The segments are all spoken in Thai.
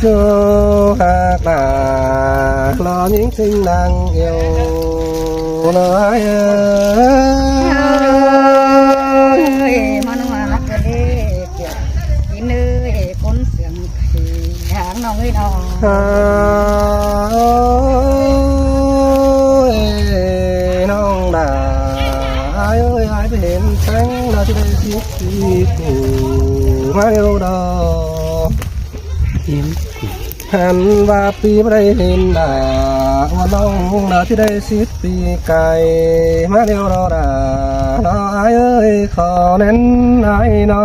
cho hạt là lo những sinh năng yêu nói ơi mà nó lắc cái đi kiểu đi nơi con sườn thì hàng nòng ấy nòng nong đà ai ơi ai phải hiện sáng là đây chiếc gì mà yêu đó hắn và pi ở đây hình đà hoa nong là đây chiếc pi cài mà yêu đó đà nó ai ơi khó nên ai nó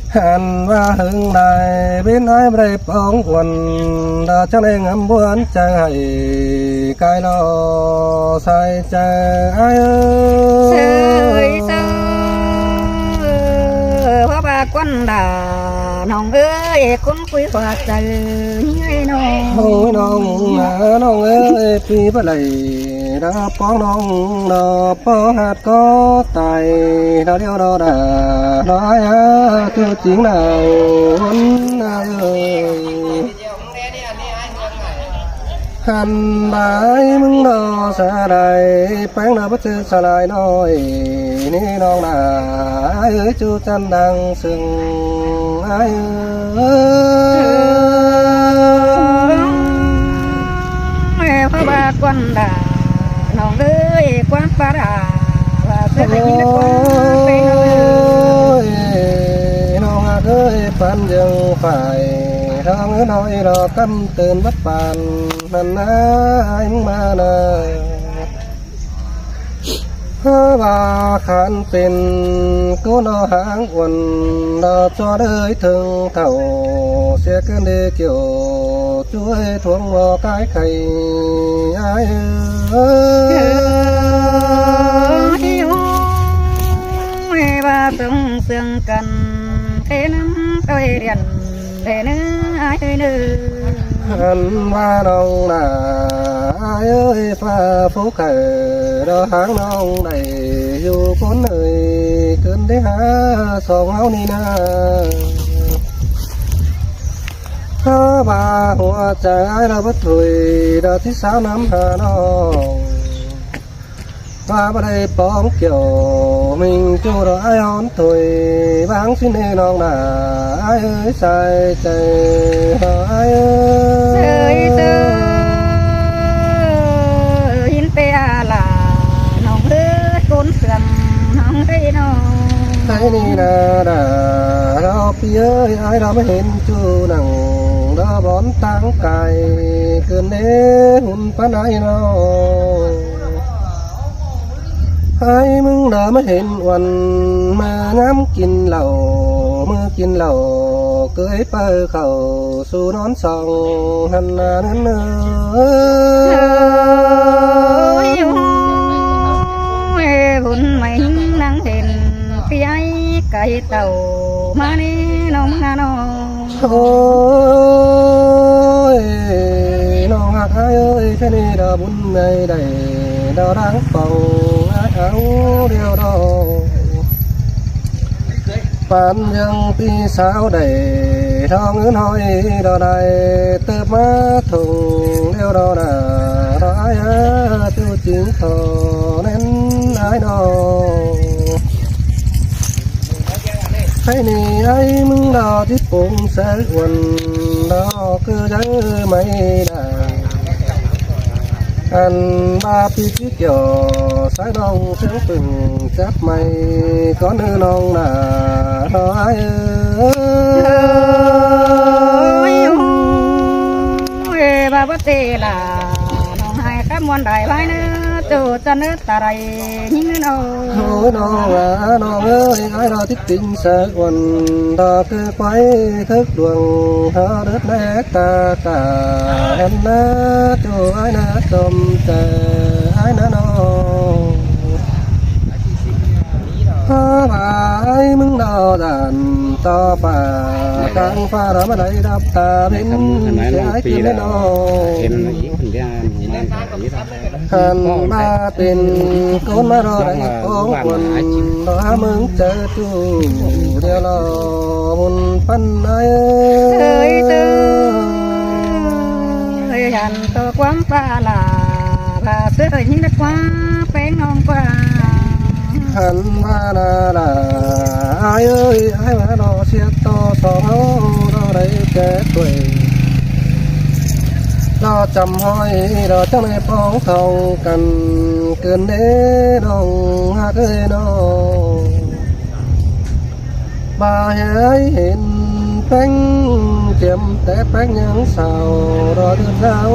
hắn và hưng đài bên ai đây bóng quần đã cho nên ngắm buồn chẳng hay cái lo sai chẳng ai ơi hoa ba quân đà nòng ơi con quý hoa trời như nòng ôi nong ơi pi bờ lầy đã bóng nong nó bó hạt có tài nó đeo đó đà nói tiêu chính nào vẫn ơi hành bãi mừng đó xa đây bán nó bất cứ xa lại nói ni non là ai ơi chú chân đang sừng ai ơi hoa ba quân đà nòng ơi quan ba đà và sẽ phải nhìn quan bên ơi non ơi pan dừng phải thang nói đó căm tên bất bàn lần anh mà nè và khánเป็นcố nó háng quần đó cho đời thương thầu sẽ cơn đê kiểu chuối thuốc vào cái khay ai ơi ba sương sương cần thế nắm tôi điện thế nữa ai ơi nữa anh ba nong là ai ơi pha phố khờ đó háng nong đầy dù con ơi cơn đế há sòng áo ni na ha bà hoa trái là bất thùy đó thứ sáu năm hà nong và ở đây bóng kiểu mình chú đó ai hón tuổi vắng xin đi non là ai ơi sai chạy ai ơi in pe là nòng ơi con sườn nòng thấy nó thấy đi là đã đó phía ơi ai đó mới hiện chú nằng đó bón táng cài cơn đế hùn phán ai nó ai mừng đã mới hiệnวันmà ngắmกินเหล้ามือกินเหล้าเกยเปิดเข่าสู่นอนส่องหันหน้านั้นเอ้ย บุญไม่นั่งเห็นพี่ไอ้ไก่เต่ามานี่น้องนาน้อง โอ้ยน้องหักเอ้ยแค่นี้ดาบุญในใดดาวรังป่องáo điều đó pan dân pi sao đầy thong ngứa nói đó đây từ má thùng điều đó là đó ai tiêu chính thọ nên ai đó thấy nì ai mừng đó tiếp bụng sẽ quần đó cứ dáng mấy đà anh ba pi chiếc giò sái đông sáng từng chắp mây có nữ non là ai ơi ba bất tê là non hai các món đại bái nữa từ chân nước ta đầy những nơi nào ôi non ơi ai đó thích tình sẽ quần đó cứ quay thức đường thơ đất nét ta cả em nát cho ai nát tôm tè ai nát non ai mừng đó đàn to phà càng pha đó mà đây đập ta bên trái kia bên nó hành ba tiền con mà rồi đánh con quần đó mừng chờ chú điều lo buồn ปันไอ ฉันตัวความปลาลาปลาเสือยิ่งนักกว่าแป้งน้องกว่า หันมาลาลาไอเอ้ยไอมาดอเสียต่อสองเอาเราได้แก่ตัวเราจำห้อยเราจังในป้องเขากันเกินเด้น้องหากเอ้ยน้องบ่เห็นแป้งเจียมแต่แป้งยังสาวรอดื้อสาว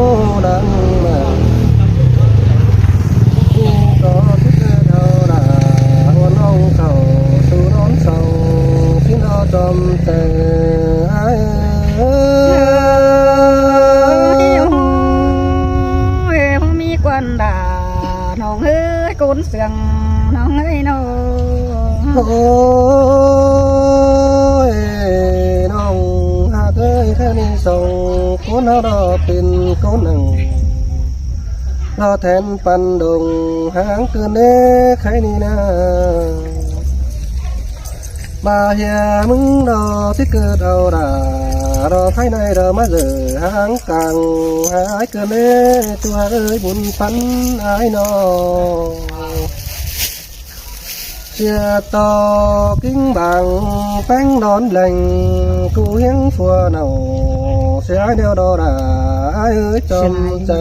ดังมาผู้ก็ที่เธอเท่าไหร่หัวน้องเขาสู่น้องเศร้าที่เราจอมแต่ไอ้มีกวนด่าน้องเอ้ยกุนเสียงน้องเอ้ยน้อง โอ้ยน้องหากเอ้ยแค่นี้ส่งคนเรารอเป็นคนหนึ่งรอแทนปันดงหางเกินเด้ใครนี่นะบ่าเฮียมึงรอที่เกิดเอาด่ารอภายในเรามาเจอหางกลางหายเกินเด้ตัวเอ้ยบุญพันไอ้น้องเชียต่อกิ้งบางแป้งนอนแหล่งกูเฮียงฟัวเนาเสียเดียวดอดาเอ้ยจอมใจ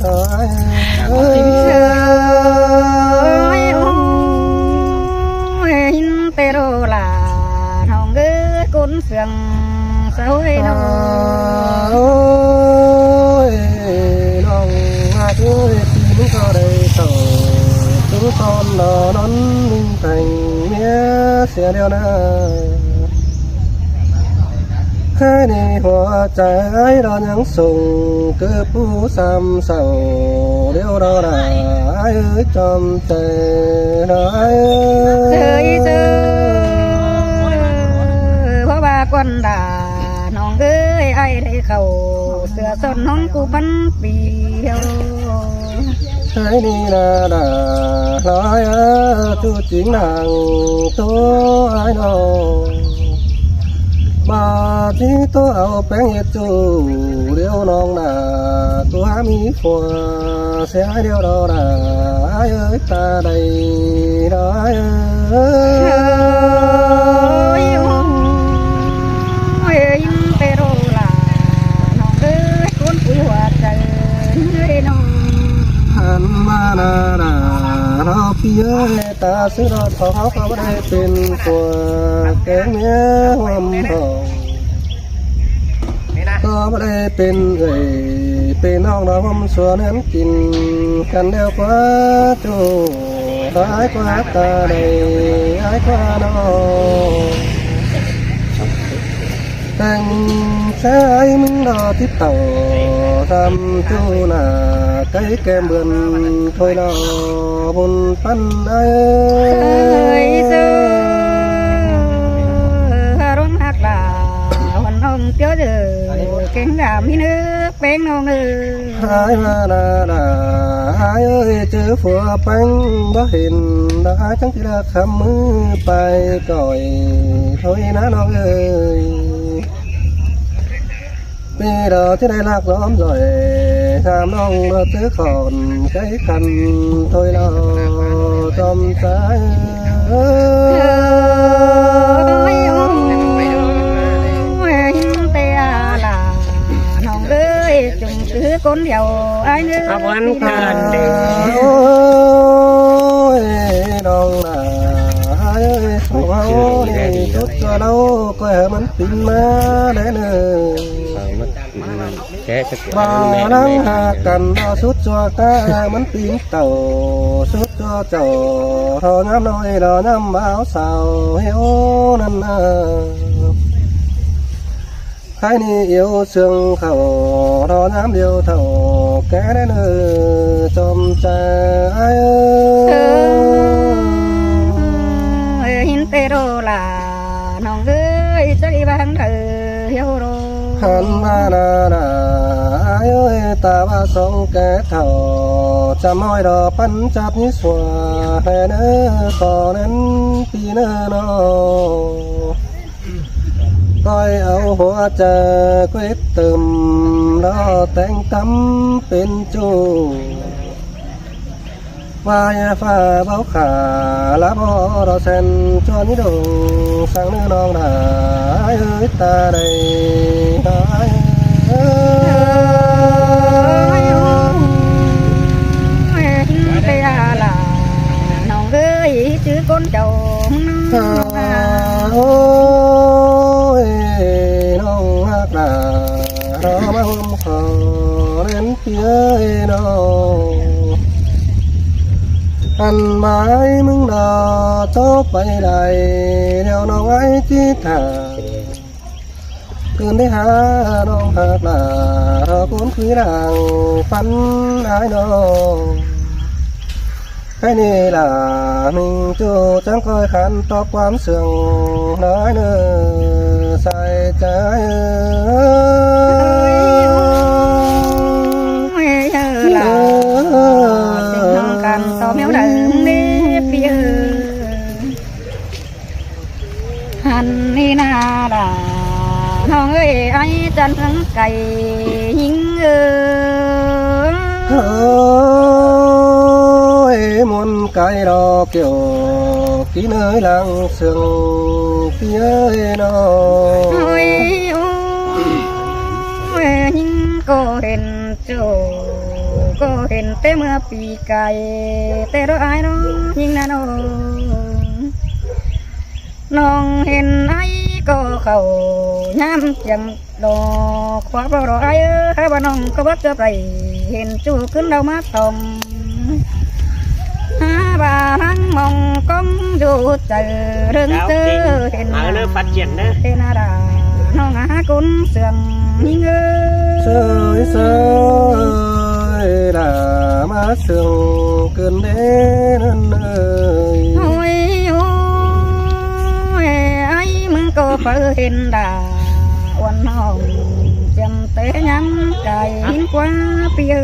เอ้ยเอ้ย หินเตโรลาน้องเอ้ยกุนเสียงสาวน้อง โอ้ยน้องหากเอ้ยพี่มึงก็ได้ต่อถึงตอนนอนนิ่งแต่งเมียเสียเดียวนะให้ในหัวใจเรายังส่งเกือบผู้ซ้ำเศร้าเดียวเราได้เอ้ยจอมใจได้ เจอเพราะว่าคนด่าน้องเอ้ยไอ้ได้เข้าเสือส้นน้องกูพันปีเดียว ใช่นี่นาดาลอยจูจริงนางตัวไอ้น้องบาที่ตัวเอาแป้งเห็ดจูเดียวน้องนาตัวมีฝัวเสียเดียวเราด่าไอ้เอ้ยตาใดได้เอ้ย หินเตโรลาน้องเอ้ยกุนปุ๋ยหัวใจเอ้ยน้อง หันมานาดาเราพี่เอ้ยตาซื้อรถของเขาก็ไม่ได้เป็นฝัวแกงเนี้ยหอมหอมก็ไม่ได้เป็นเป็นน้องน้องส่วนนั้นกินกันเดียวกว่าจูร้ายกว่าตาใดร้ายกว่าน้องแต่งใช้มึงรอที่เต่าทำจูหน้าไก่แก้มเบือนถอยนอบุญปันไอ้ เจอร้องหักลาวันน้องเจ้าเจอเก่งดามีเนื้อแป้งน้องเอ้ย หายมาดาดาหายเอ้ยเจอฝัวแป้งบ่เห็นได้จังที่ละคำมือไปก่อยถอยนะน้องเอ้ยปีเราที่ได้รักล้อมรอยถามน้องเราซื้อขอนใช้คันถอยเราจอมใจเอ้ย หินเตอาลาน้องเอ้ยจุงคือคนเดียวไอ้เนื้อ เอาวันเกิดเด็ก โอ้ยน้องน่ะเอ้ยสาวเอานี่จุดตัวเราก็ให้มันปินมาได้เนอะ แค่สัก มาลังหากันเราสุดจัวกามันปีนเต่าสุดจัวเจ้าทอน้ำน้อยรอน้ำบ่าวสาวเฮโอนั่นนะใครนี่เอวเสื่องเขารอน้ำเดียวเท่าแกได้เนอจอมใจเอ้ย หินเตโรลาน้องเอ้ยใจบางเธอเฮียวโร หันมาดาดาเอ้ยตาว่าสองแกเท่าจะมอยดอกปันจับนิสวาให้เนอขอนั้นปีเนอน้อ ก้อยเอาหัวใจเกวดเติมรอแต่งตำเป็นจูวายฟ้าเบาขาลาบอรอเซนจวนนี้ดงสั่งเนื้อน้องได้เอ้ยตาได้เอ้ย เตียล่ะน้องเอ้ยชื่อคนเจ้าน้อง โอ้ยน้องฮักหลารอมาห่มขอเล่นเพียน้องอันหมายมึงดอโตไปได้เดี๋ยวน้องไอ้ที่ถาเกินได้หาน้องฮักหลารอคนคุยรังฝันหายน้องให้นี่ล่ะมึงจูจังคอยขันต่อความเสื่องน้อยเนื้อใส่ใจล่ะสิ่งน้องกันต่อแมวเดิมนี่เปียหันนี่นาด่าน้องเอ้ยไอ้จันทั้งไก่ยิงโอ้ยมุนไก่รอเกี่ยวกีเนยหลังเสื่องเปียน้อ โอ้ยโอ้ยยิงก็เห็นโจก็เห็นแต่เมื่อปีไก่แต่เราไอ้น้องยิงนะน้องเห็นไอ้ก็เข้าย้ำจังดอกขวาเพราะเราไอ้ให้บ้านน้องก็บักเกือบไรเห็นจูขึ้นเรามาตอมหาบ้านมองก้มอยู่เจอเรื่องเจอเห็น มาเริ่มปัดเจียนนะ เห็นอะไรน้องหาคนเสื่อมยิ่งเสยเสยด่ามาเสื่องเกินเด้นั่นเอ้ย โอ้ยโอ้ยไอ้มึงก็เปิดเห็นด่าวันน้องจำเตะย้ำใจหินกว่าเปีย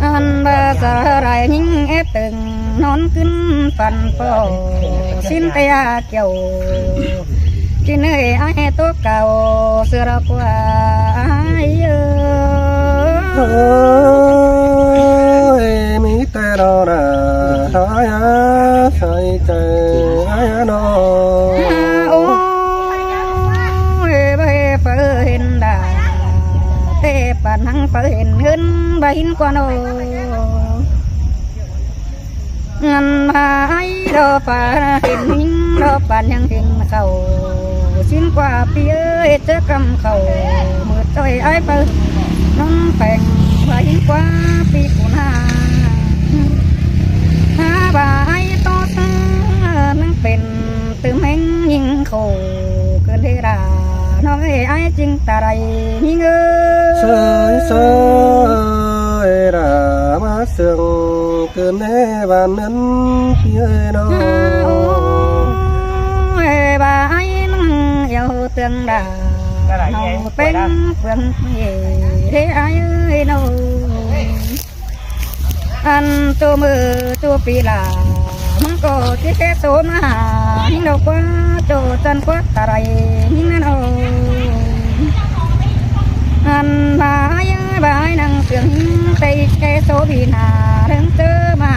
อันบาสาไรยิ่งเอตึงนอนขึ้นฟันปอสิ้นเตียเกี่ยวกินเอ้ยไอ้ตัวเก่าเสือรักว่าไอ้โอ้ยมีแต่เราหน้าหายใส่ใจหายน้อง โอ้ยใบเปิดเห็นด่าเตะปันหังเปิดเห็นเงินใบหินกว่าโนเงินหายดอกป่าเห็นหิงดอกป่านยังเห็นเขาชิ้นกว่าปีเอ้ยเจอกำเขาเมื่อใจไอ้เปิดน้องแปงใบหินกว่าปีกูนา หาบ่าไอ้ต่อซานั่งเป็นตื่มแห่งยิงโคเกินเทราน้องเอ้ยไอ้จริงตาไรยิงเสยเสยด่ามาเสื่องเกินแน่บ้านนั้นเพียน้อง โอ้ยบ่าไอ้นั่งเยาเตืองด่าน้องเป็นเพื่อนเย่เด้ไอ้เอ้ยน้องอันตัวมือตัวปีลามันก็ที่แค่โซมาหิ้งดอกว่าโจจันกว่าอะไรหิ้งนั่นโออันบายบายนั่งเสียงใจแค่โซบีนาเรื่องเจอมา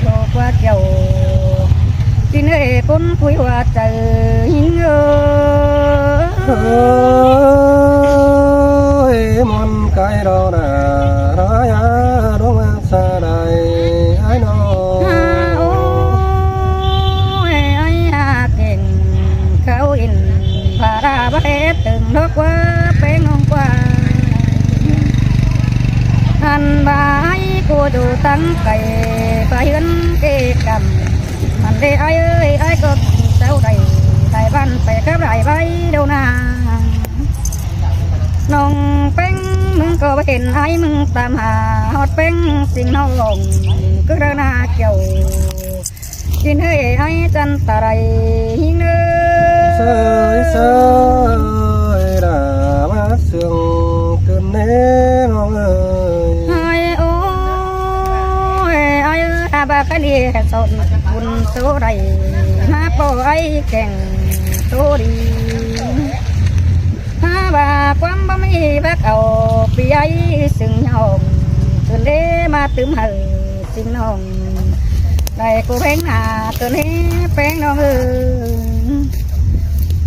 โลกว่าเจ้าที่เนยคนคุยว่าเจอหิ้งโอ้ยมนไก่รอหน้าหายดวงสาใดไอ้น้อง โอ้ยไอ้เก่งเขาอินพาราบเอตึงดอกว่าเป็นงกว่าอันบายกูดูตั้งไก่ไปเห็นเกกำมันได้ไอ้เอ้ยไอ้ก็เจ้าใดไทยบ้านไปกับไรไปเดี๋ยวนาน้องเป็งมึงก็เห็นไอ้มึงตามหาฮอดเป็งสิ่งน้องก็เดินหน้าเกี่ยวกินเฮ้ยไอ้จันตะไรหิ้งเอ้เสยเสยด่ามาเสื่องเกินแน่น้องเอ้ย ไอ้โอ้ยไอ้อาบาคดีสนบุญโซไรหาปอไอ้แก่ง โตดีหาว่าความบ่มีบักเอาปีไอซึ่งยอมจนได้มาตึมหือสิ่งน้องได้กูเพลงหาจนนี้แป้งน้อง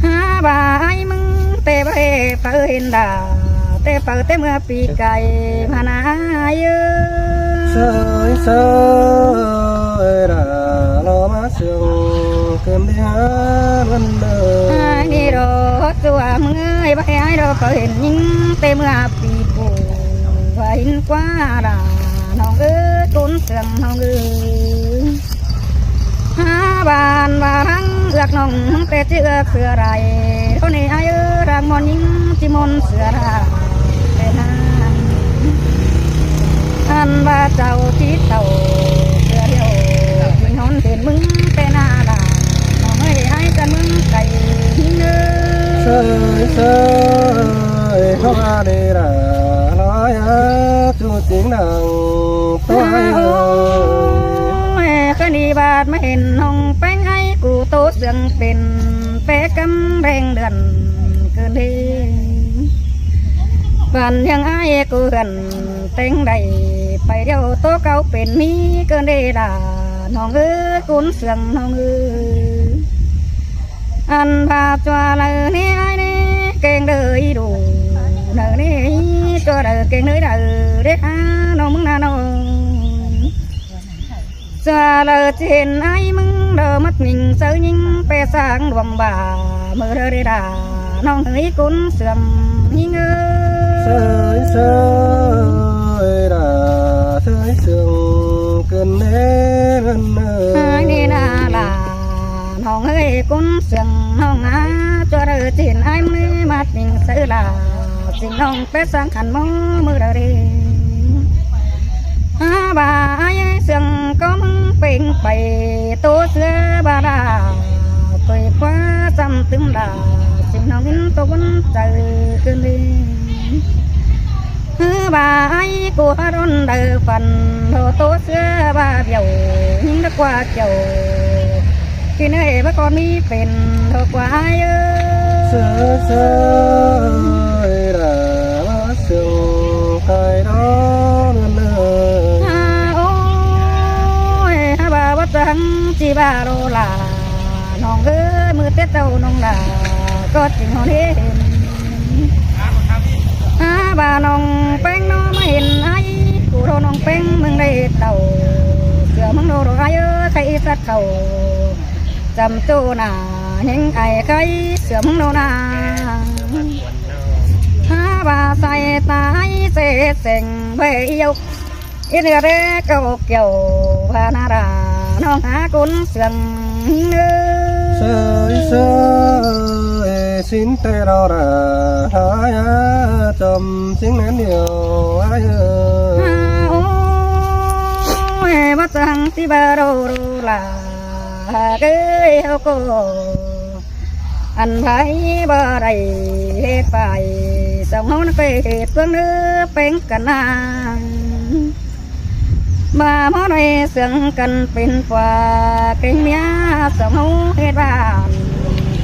หาว่าไอ้มึงเตะบ่เปิดเห็นดาเตะเปิดเตะเมื่อปีไก่พานาเยอะ sơi sơi đã lo má sương cơm đi hát vấn đời นี่รถตัวมึงเอ้ยบ่ให้เราก็เห็นยิ่งเต็มปีปูว่าเห็นกว่าด่าน้องเอ้ยต้นเสื่อมน้องเอ้ยหาบ้านว่าทั้งเลือกน้องแต่เจือเสือไรเท่านี้ไอ้เอ้ยรักมอนยิ่งจิมนเสือราแต่นานอันว่าเจ้าที่เต่าเสือเดียวที่นอนเห็นมึงแต่หน้าด่าน้องเอ้ยไอ้จะมึงไก่ยิ่งเอ้ย sơi sơi hoa đi là nói chú tiếng nàng tôi ơi คดีบาดไม่เห็นห้องแป้งให้กูโตเสื่องเป็นแป้กำแรงเดือนเกินดีบ้านยังไอ้กูเหินเต็งใดไปเดียวโตเก่าเป็นมีเกินดีด่าน้องเอ้ยกุนเสื่องน้องเอ้ยอันพาจัวเลยนี่ไอ้นี่เก่งเลยดูเนอนี่จัวเลยเก่งเลยเด้อเด้อน้องมึงน่ะน้องจะเลยเห็นไอ้มึงเดิมมัดนิ่งเสือยิงไปสร้างดวงบ่ามือเธอได้ด่าน้องเฮ้ยกุนเสื่อมยิงsơi sơi đã sơi sương cơn nế vấn ไอ้ đời นี่น่าด่าน้องเฮ้ยกุนเสื่อมน้องอาจะเลยเห็นไอ้มึงมัดนิ่งเสือด่าสิ่งน้องไปสร้างขันมอมือเธอได้บ่าไอ้เสื่องก็มึงเป็นไปตัวเสือบาดาตัวกว่าจำตึมดาสิ่งน้องกินตัววันใจเกินดีบ่าไอ้กูฮารอนเดือฟันตัวเสือบาเบี้ยวยิ่งนักกว่าเจ้าที่เนยบ่ก่อนมีเป็นเท่ากว่าเยอะ sơi sơi đã má sương cài đó vấn đời โอ้ยบ่าวัดจังจีบาโรลาน้องเอ้ยมือเต้เต้าน้องลาก็จริงเขาเห็นบ่าน้องแป้งน้องไม่เห็นไอ้กูโดนน้องแป้งมึงได้เต่าเสือมึงโดนไอ้เอ้ยใครสัตว์เขาจำตัวหน้าเห็นไอ้ใครเสือมึงโดนหน้าบ่าใส่ตายเสียเสียงเบี้ยอินเดียเด็กเก่าเกี่ยวพานาราน้องหากุนเสื่องเอ้ย sơi sơi xin tê đau đã hai chồng chính nén điều ai โอ้ยว่าจังที่บาโรโรลาเกยเฮาโกอันไผบ่ได้เฮ็ดไปสมเฮานักไปเฮ็ดเพื่อเนื้อเป็นกันนางมาหมอในเสียงกันเป็นฝ่าเก่งเมียสมเฮาเฮ็ดบ้าน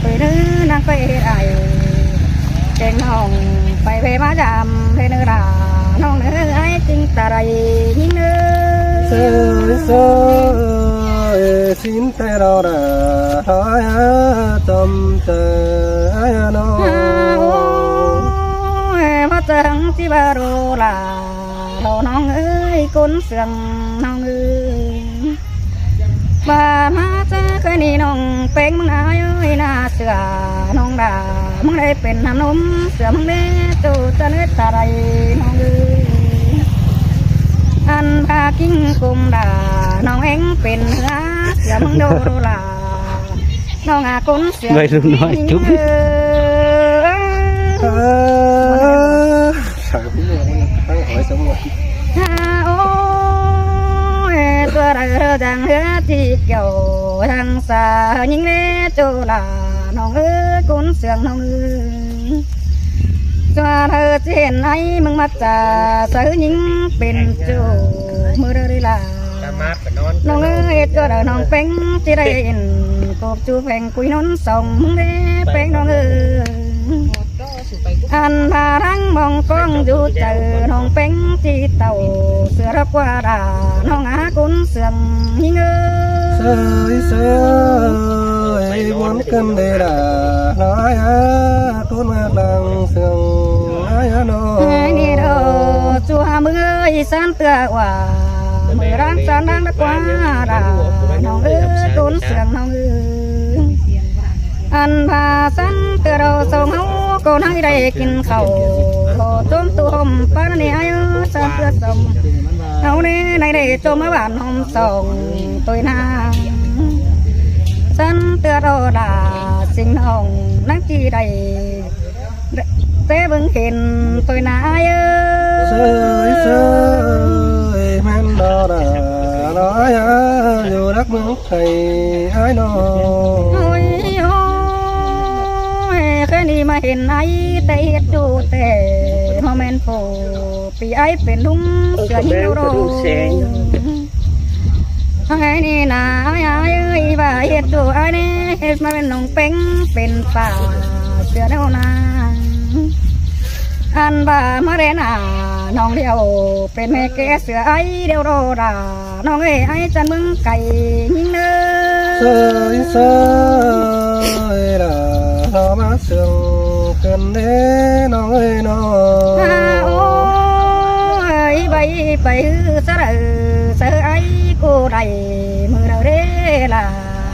ไปเนื้อนางไปเฮ็ดไอเก่งน้องไปเพมาจำเพเนื้อราน้องเนื้อไอ้จริงตาไรยิ่งเนื้อ sơi sơi xin tê đau đã hai chồng tê ai nó มาจังที่บาโรลาเราน้องเอ้ยกุนเสื่องน้องเอ้ยบ้านมาเจอเคยนี่น้องเป็งมึงอายเอ้ยน่าเสือน้องด่ามึงได้เป็นน้ำนมเสือมึงได้ตูจะเนื้อตาไรน้องเอ้ยอันพากิ้งกุมด่าน้องเอ็งเป็นเนื้อเสือมึงโดโรลาน้องอากุนเสือ Vậy luôn nói chút. sao cũng đang hỏi xong rồi โอ้ยตัวเราดังเฮือที่เกี่ยวทางสายิงเล่จูลาน้องเอ้ยกุนเสียงน้องเอ้ยตัวเธอจะเห็นไอ้มึงมาจ่าสายิงเป็นจูมือเรือลาน้องเอ้ยตัวเราน้องเป็งที่ได้เห็นกบจูแฝงกุยนนส่งมึงได้ แป้งน้องเอ๋ยอันพาทั้งมองกล้องอยู่เจอน้องแป้งจีเต่าเสือรับว่าด่าน้องอากุนเสื่อมยิ่งเอ๋ย sơi muốn cân đề đà nói tuôn mạc đằng sương nói nóนี่เด้อจัวมืออีสานเตือว่ามือร้านสานดังนักว่าด่าน้องเอ๋ยกุนเสื่อมน้องเอ๋ยอันพาสันเตือเราส่งเฮาก็ให้ได้กินข้าวโลจมตุ่มปานนี่ไอ้สันเตือส่งเอาเนี่ยในได้จมมาบ้านหอมส่งตัวนางสันเตือเราด่าสิ่งน้องนักจีได้เต้บึงเห็นตัวนายsơi sơi men đò đà nói dù đất nước thầy ai nó โอ้ยโอ้ยแค่นี้มาเห็นไอ้แต่เฮ็ดดูแต่โมเมนต์โฟปีไอ้เป็นลุงเสือหิ้วโรไอ้นี่นะไอ้เอ้ยว่าเฮ็ดดูไอ้นี่เฮ็ดมาเป็นน้องเป็งเป็นป่าเสือเน่านาอันบ่ามาเรน่าน้องเดียวเป็นแม่แก่เสือไอ้เดียวโรดาน้องเอ้ยไอ้จันมึงไก่ยิงเนื้อ sơi sơi đà nó má sương cần đế nó ơi nó โอ้ยใบไปสะเดือเสือไอ้กูได้มือเราเด้ล่ะ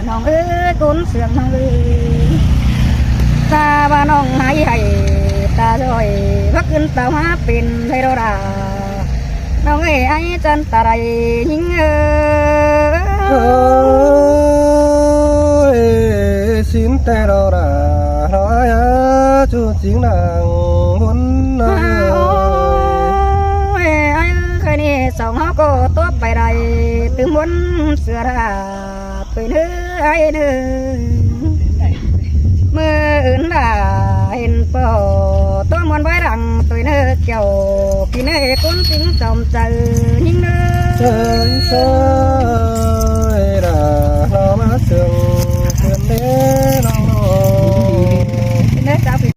น้องเอ้ยกุนเสืองน้องเอ้ยตาบ้าน้องหายให้ตาจอยพักขึ้นตาหาเป็นไทยเราด่าน้องเอ้ยไอ้จันตาไรยิงơi xin tè đò đà nói chú chính nàng muốn โอ้ยไอ้เคยนี่สองเขาก็ตัวไปได้ตึงวนเสือราไปเนื้อไอ้เนื้อเมื่ออื่นด่าเห็นปอตัวมันไว้รังตัวเนื้อเกี่ยวพี่เนื้อคนสิงจอมเจอยิ่งเนื้อ sơi sơi